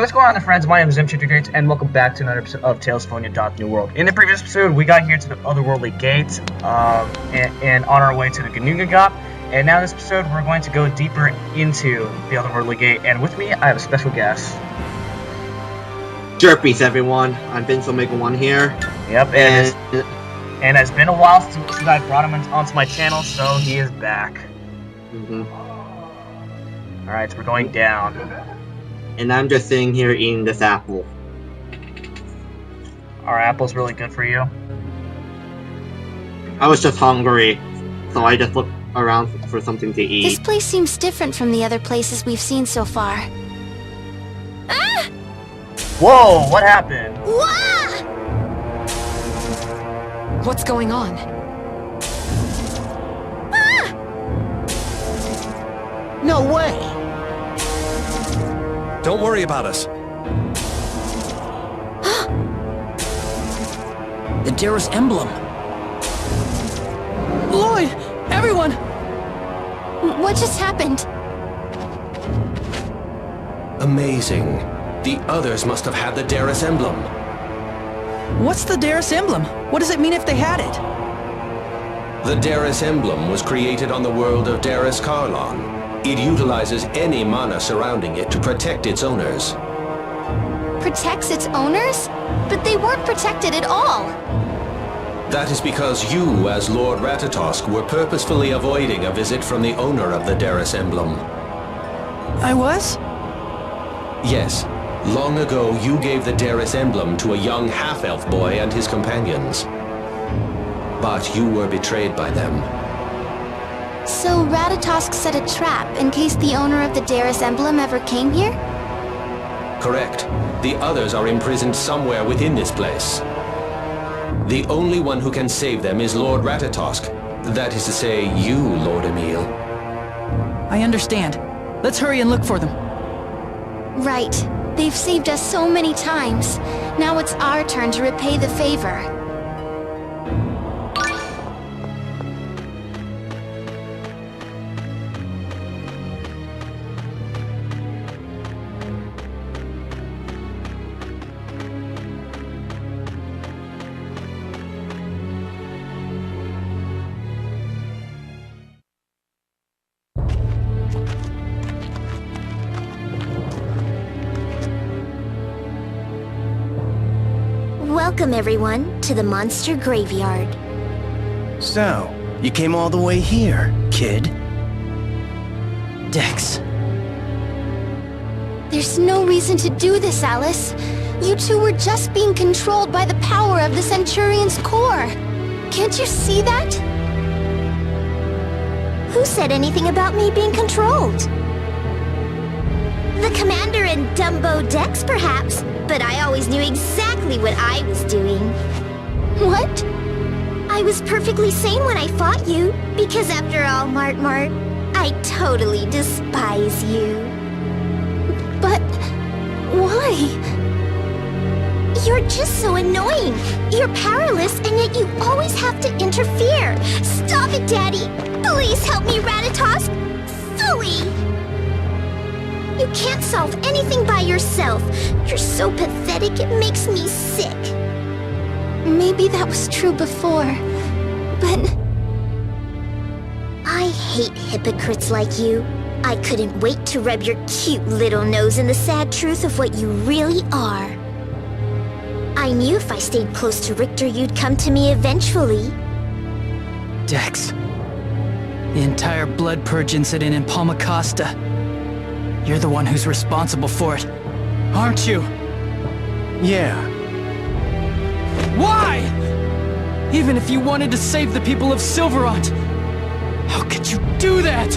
What's going on, friends? My name is M2Great, and welcome back to another episode of Tales of Symphonia New World. In the previous episode, we got here to the otherworldly gate, and on our way to the Ginnungagap. And now in this episode, we're going to go deeper into the otherworldly gate. And with me, I have a special guest. Jerpies, everyone. I'm Vince Omega 1 here. Yep, and it's been a while since I brought him onto my channel, so he is back. Alright, so we're going down. And I'm just sitting here eating this apple. Our apple's really good for you. I was just hungry, so I just looked around for something to eat. This place seems different from the other places we've seen so far. Ah! Whoa, what happened? Wah! What's going on? Ah! No way! Don't worry about us. The Darius emblem. Lloyd! Everyone! What just happened? Amazing. The others must have had the Darius emblem. What's the Darius emblem? What does it mean if they had it? The Darius emblem was created on the world of Darius Karlon. It utilizes any mana surrounding it to protect its owners. Protects its owners? But they weren't protected at all. That is because you, as Lord Ratatosk, were purposefully avoiding a visit from the owner of the Darius emblem. I was? Yes. Long ago, you gave the Darius emblem to a young half-elf boy and his companions. But you were betrayed by them. So Ratatosk set a trap in case the owner of the Darius emblem ever came here? Correct. The others are imprisoned somewhere within this place. The only one who can save them is Lord Ratatosk. That is to say, you, Lord Emil. I understand. Let's hurry and look for them. Right. They've saved us so many times. Now it's our turn to repay the favor. Welcome, everyone, to the Monster Graveyard. So, you came all the way here, kid? Dex. There's no reason to do this, Alice. You two were just being controlled by the power of the Centurion's core. Can't you see that? Who said anything about me being controlled? The Commander and Dumbo Dex, perhaps. But I always knew exactly what I was doing. What? I was perfectly sane when I fought you. Because after all, Mart, I totally despise you. But why? You're just so annoying. You're powerless, and yet you always have to interfere. Stop it, Daddy. Please help me, Ratatosk. Phooey! You can't solve anything by yourself. You're so pathetic, it makes me sick. Maybe that was true before, but... I hate hypocrites like you. I couldn't wait to rub your cute little nose in the sad truth of what you really are. I knew if I stayed close to Richter, you'd come to me eventually. Dex. The entire blood purge incident in Palmacosta. You're the one who's responsible for it, aren't you? Yeah. Why? Even if you wanted to save the people of Silverant, how could you do that?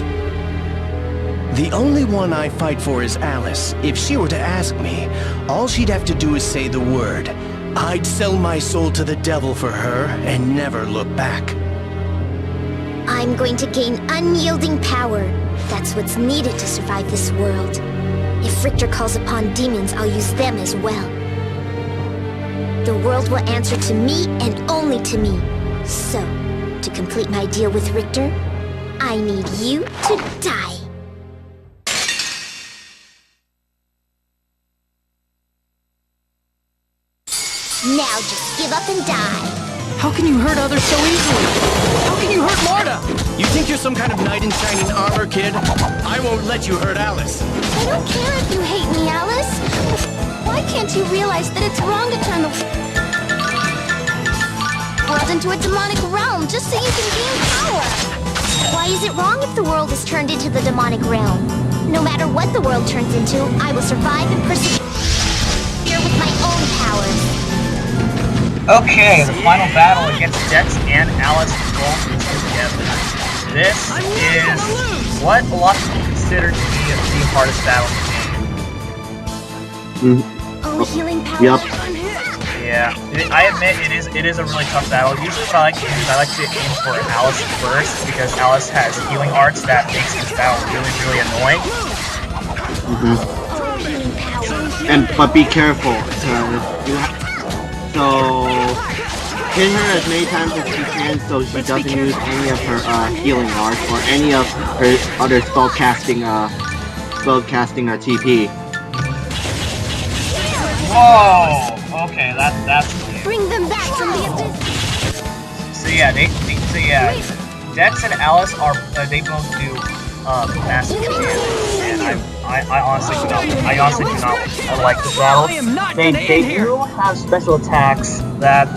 The only one I fight for is Alice. If she were to ask me, all she'd have to do is say the word. I'd sell my soul to the devil for her and never look back. I'm going to gain unyielding power. That's what's needed to survive this world. If Richter calls upon demons, I'll use them as well. The world will answer to me and only to me. So, to complete my deal with Richter, I need you to die. up and die. How can you hurt others so easily? How can you hurt Marta? You think you're some kind of knight in shining armor, kid? I won't let you hurt Alice. I don't care if you hate me, Alice. Why can't you realize that it's wrong to turn the world into a demonic realm just so you can gain power? Why is it wrong if the world is turned into the demonic realm? No matter what the world turns into, I will survive and persevere with my own powers. Okay, the final battle against Dex and Alice roll together. This is what a lot of people consider to be the hardest battle in the game. Oh, healing power. Yep. Yeah, I admit it is a really tough battle. Usually what I like to do is I like to aim for Alice first because Alice has healing arts that makes this battle really, really annoying. Oh, healing power. But be careful, so hit her as many times as you can so she doesn't use any of her healing arts or any of her other spellcasting TP. Whoa! Okay, that's cute. Bring them back from the abyss. So yeah, Dex and Alice are they both do massive damage, and I honestly do not like this battle. They do have special attacks that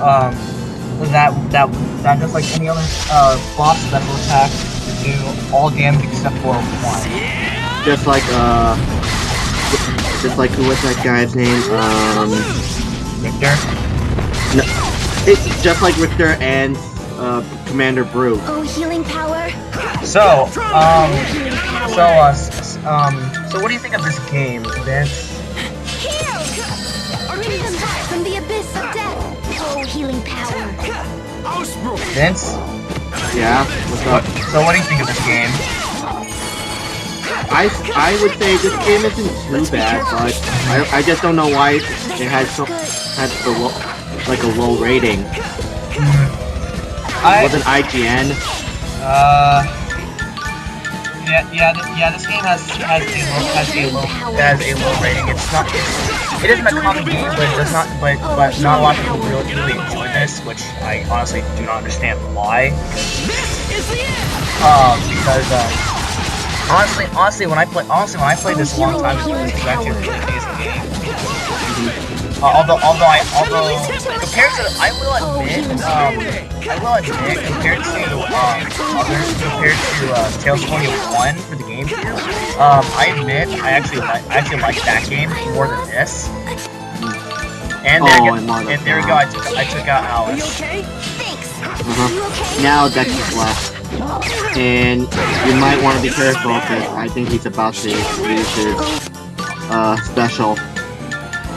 just like any other boss special attack do all damage except for one. Just like who was that guy's name? Victor? No, it's just like Richter and Commander Brew. Oh, healing power. So what do you think of this game, Vince? Bring them back from the abyss of death. Oh, healing power. Vince? Yeah, what's up? So what do you think of this game? I would say this game isn't too bad, but I just don't know why it had a low rating. Was it IGN? This game has a low rating. It isn't a common game, but not a lot of people really enjoy this, which I honestly do not understand why. Because honestly, when I played this a long time ago, it was actually a really amazing game. Although compared to, I will admit, compared to Tales of Symphonia 1 for the GameCube, I admit I actually like that game more than this. And there we go. I took out Alice. Now Dex is left. And you might want to be careful because I think he's about to use his special.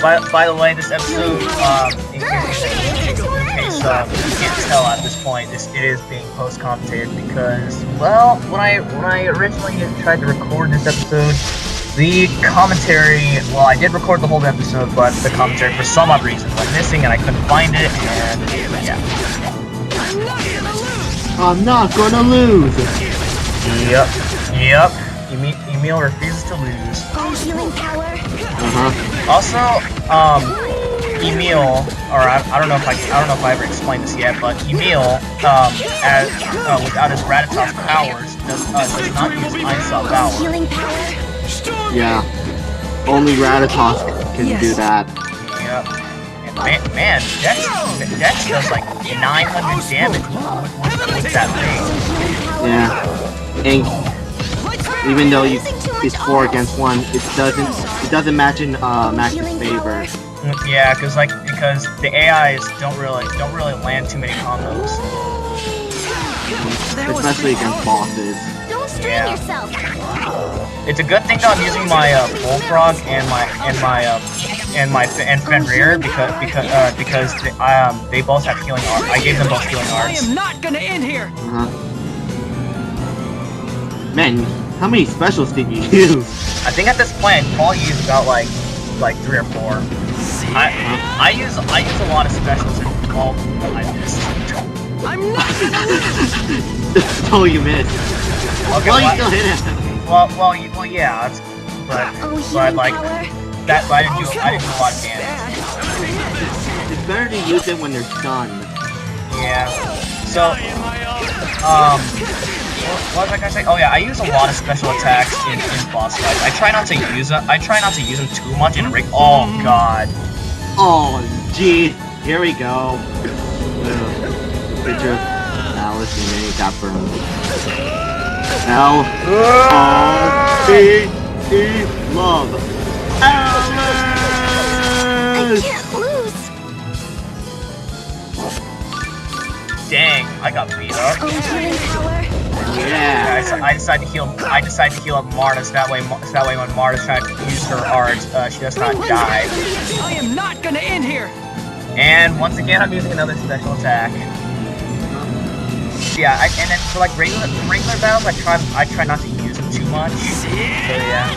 By the way, this episode, in case you can't tell at this point, it is being post-commentated because, well, when I originally tried to record this episode, the commentary, well, I did record the whole episode, but the commentary for some odd reason went missing and I couldn't find it, and yeah. I'm not gonna lose! Yep. Emil refuses to lose. Oh, healing power. Also, Emil, or I don't know if I ever explained this yet, but Emil, without his Ratatosk powers, does not use Einsaw power. Healing power. Yeah, only Ratatosk can do that. Yep. And man, Dex does like 900 damage with that thing. Yeah, and even though it's 4 against 1, it doesn't match in Max's favor. Yeah, because the AIs don't really land too many combos, especially against bosses. Don't strain yourself. It's a good thing that I'm using my Bullfrog and Fenrir because they both have healing arts. I gave them both healing arts. I am not gonna end here. Man, how many specials did you use? I think at this point I probably use about like 3 or 4. I use a lot of specials and all I missed. I'm not gonna Oh, you missed. Okay, well, you still hit it. Well, yeah, but like that. But I didn't do a lot of damage. better to use it when they're done. Yeah. So, what was I gonna say? Oh yeah, I use a lot of special attacks in boss fights. I try not to use them. Too much in a ring. Oh god. Oh geez, here we go. Picture of Alice and then he got burned. L-O-V-E love. Alice! I can't lose. Dang, I got beat up. Oh, healing power. Yeah. I decided to heal up Marta, so that way when Marta's trying to use her art, she does not die. I am not gonna end here! And once again, I'm using another special attack. Yeah, and then for like regular battles, I try not to use them too much. So yeah.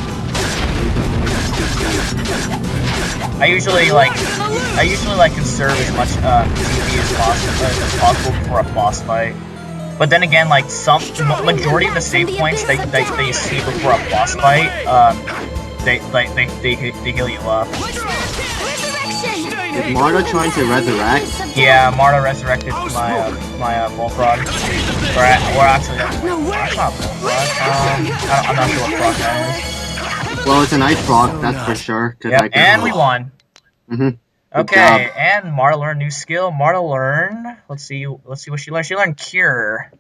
I usually conserve as much TP as possible before a boss fight. But then again, like majority of the save points they see before a boss fight, they heal you up. Is Marta trying to resurrect? Yeah, Marta resurrected my Bullfrog. Or actually, that's not Bullfrog. I'm not sure what frog that is. Well, it's a nice frog, that's for sure. Yep, and we won. Okay, job. and Marta learned new skill. Marta learned. Let's see what she learned. She learned Cure.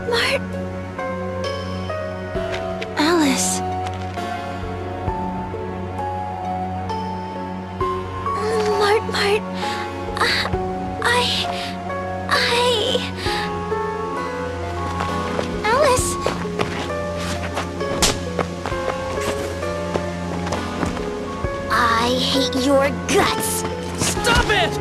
Mart. Alice. Mart. Alice. I hate your guts. Stop it!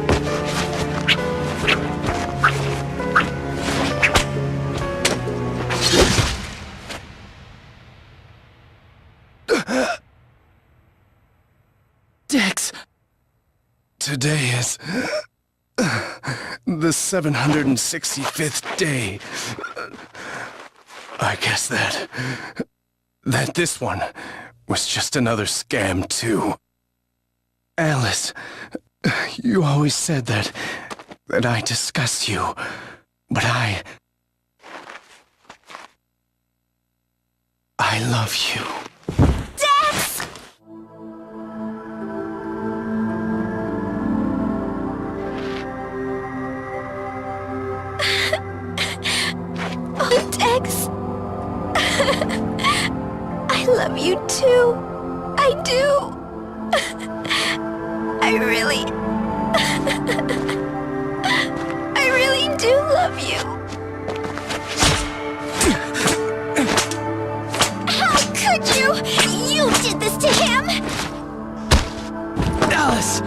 Dex! Today is the 765th day. I guess that this one was just another scam too. Alice, you always said that I disgust you, but I love you. Dex! Oh, Dex. I love you too. I do. I really do love you. How could you? You did this to him! Alice!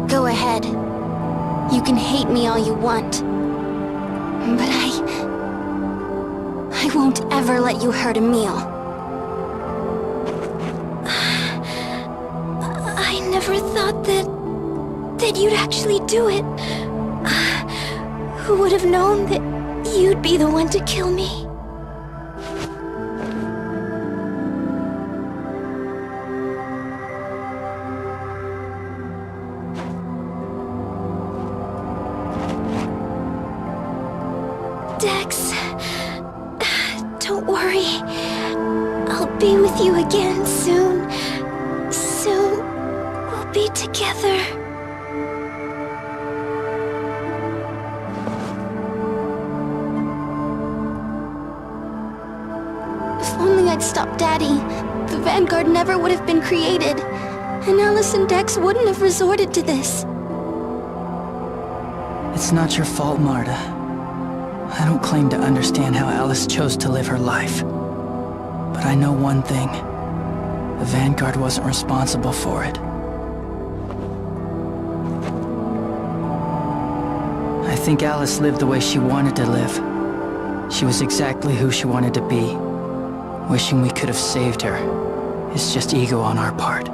Go ahead. You can hate me all you want. But I won't ever let you hurt Emil. I never thought that you'd actually do it. Who would have known that you'd be the one to kill me? Dex, don't worry. I'll be with you again soon. Soon, we'll be together. If only I'd stopped Daddy, the Vanguard never would have been created, and Alice and Dex wouldn't have resorted to this. It's not your fault, Marta. I don't claim to understand how Alice chose to live her life. But I know one thing. The Vanguard wasn't responsible for it. I think Alice lived the way she wanted to live. She was exactly who she wanted to be. Wishing we could have saved her is just ego on our part.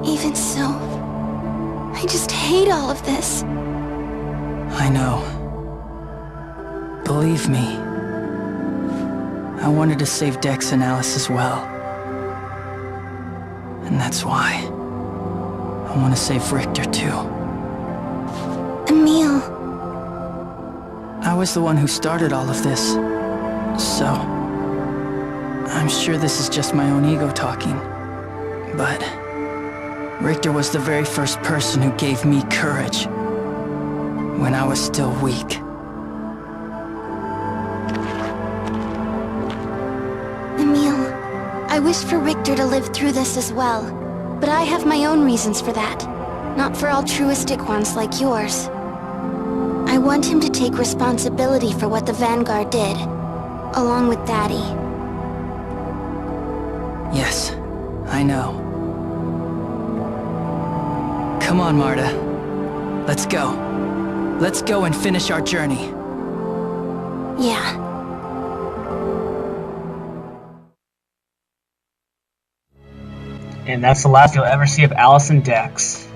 Even so, I just hate all of this. I know. Believe me. I wanted to save Dex and Alice as well. And that's why I want to save Richter too. Emil. I was the one who started all of this. So, I'm sure this is just my own ego talking. But Richter was the very first person who gave me courage when I was still weak. Emil, I wish for Richter to live through this as well. But I have my own reasons for that. Not for altruistic ones like yours. I want him to take responsibility for what the Vanguard did, along with Daddy. Yes, I know. Come on, Marta. Let's go. Let's go and finish our journey. Yeah. And that's the last you'll ever see of Alice and Dex.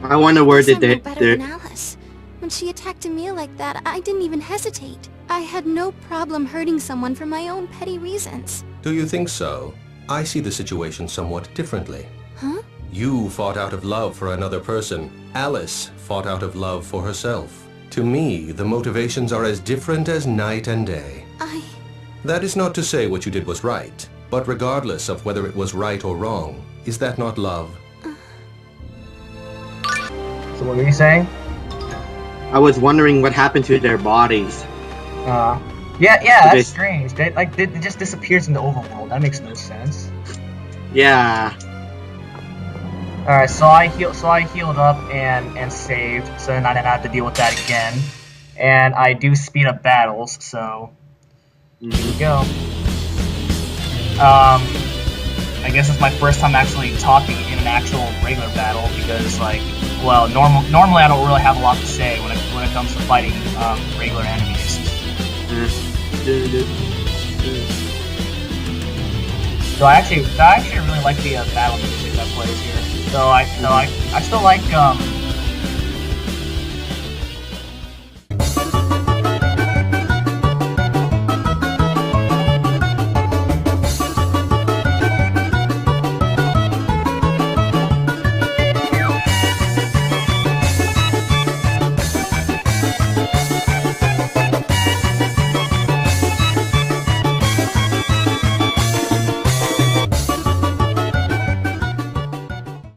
I wonder where did I'm they... no better than Alice. When she attacked Emil like that, I didn't even hesitate. I had no problem hurting someone for my own petty reasons. Do you think so? I see the situation somewhat differently. Huh? You fought out of love for another person. Alice fought out of love for herself. To me, the motivations are as different as night and day. That is not to say what you did was right, but regardless of whether it was right or wrong, is that not love? So what were you saying? I was wondering what happened to their bodies. Yeah, that's strange. It just disappears in the overworld. That makes no sense. Yeah. Alright, so I healed up and saved, so then I didn't have to deal with that again. And I do speed up battles, so here we go. I guess it's my first time actually talking in an actual regular battle because, like, well, normally I don't really have a lot to say when it comes to fighting regular enemies. So I actually really like the battle music that plays here. So I still like